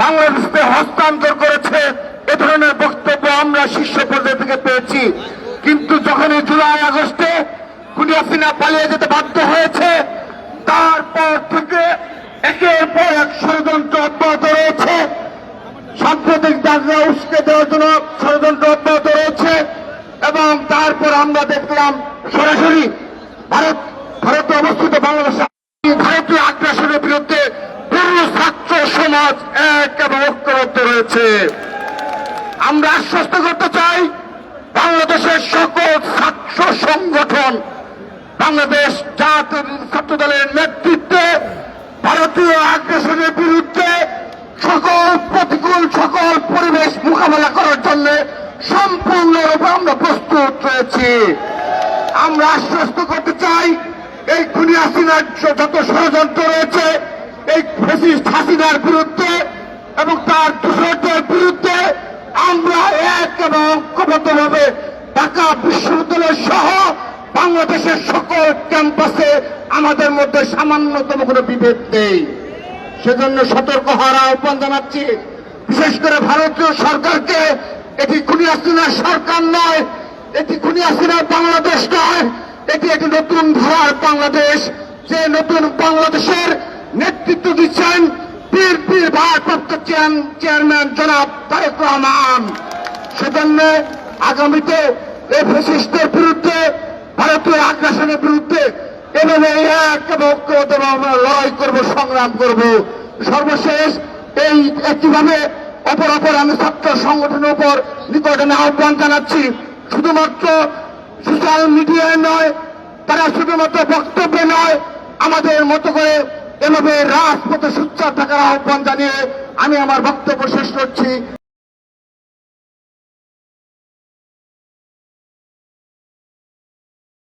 বাংলাদেশকে হস্তান্তর করেছে, এ ধরনের বক্তব্য আমরা শীর্ষ পর্যায় থেকে পেয়েছি। কিন্তু যখনই জুলাই আগস্টে খুনি হাসিনা পালিয়ে যেতে বাধ্য হয়েছে, তারপর থেকে একের পর এক ষড়যন্ত্র অব্যাহত রয়েছে। সাম্প্রতিক দাঙ্গা উস্কে দেওয়ার জন্য ষড়যন্ত্র অব্যাহত রয়েছে। এবং তারপর আমরা দেখলাম সরাসরি ভারতে অবস্থিত বাংলাদেশ ভারতীয় আগ্রাসনের বিরুদ্ধে পুরো ছাত্র সমাজ এক এবং ঐক্যবদ্ধ রয়েছে। আমরা আশ্বস্ত করতে চাই, বাংলাদেশের সকল ছাত্র সংগঠন বাংলাদেশ জাতীয় ছাত্র দলের নেতৃত্বে ভারতীয় আগ্রাসনের বিরুদ্ধে সকল প্রতিকূল সকল পরিবেশ মোকাবেলা করার জন্য সম্পূর্ণরূপে আমরা প্রস্তুত রয়েছি। আমরা আশ্বস্ত করতে চাই, এই খুনি হাসিনার যত ষড়যন্ত্র রয়েছে, এই ফ্যাসিস্ট হাসিনার বিরুদ্ধে এবং তার দূষণের বিরুদ্ধে আমরা এক এবং ঐক্যবদ্ধভাবে ঢাকা বিশ্ববিদ্যালয় সহ বাংলাদেশের সকল ক্যাম্পাসে আমাদের মধ্যে সামান্যতম কোনো বিভেদ নেই। সেজন্য সতর্ক হওয়ার আহ্বান জানাচ্ছি, বিশেষ করে ভারতীয় সরকারকে। এটি খুনি হাসিনার সরকার নয়, এটি খুনি হাসিনার বাংলাদেশ নয়, এটি একটি নতুন ধারার বাংলাদেশ। যে নতুন বাংলাদেশের নেতৃত্ব দিচ্ছেন পীর ভারপ্রাপ্ত চেয়ারম্যান জনাব তারেক রহমান। সেজন্য আগামীতে এই ফ্যাসিস্টের বিরুদ্ধে, ভারতীয় আগ্রাসনের বিরুদ্ধে এভাবে এক এবং ঐক্যবদ্ধভাবে আমরা লড়াই করব, সংগ্রাম করব। সর্বশেষ এই একইভাবে অপর আমি ছাত্র সংগঠনের উপর নিকটে আহ্বান জানাচ্ছি, শুধুমাত্র সোশ্যাল মিডিয়ায় নয়, তারা শুধুমাত্র বক্তব্যে নয়, আমাদের মতো করে এভাবে রাজপথে সোচ্চার থাকার আহ্বান জানিয়ে আমি আমার বক্তব্য শেষ করছি।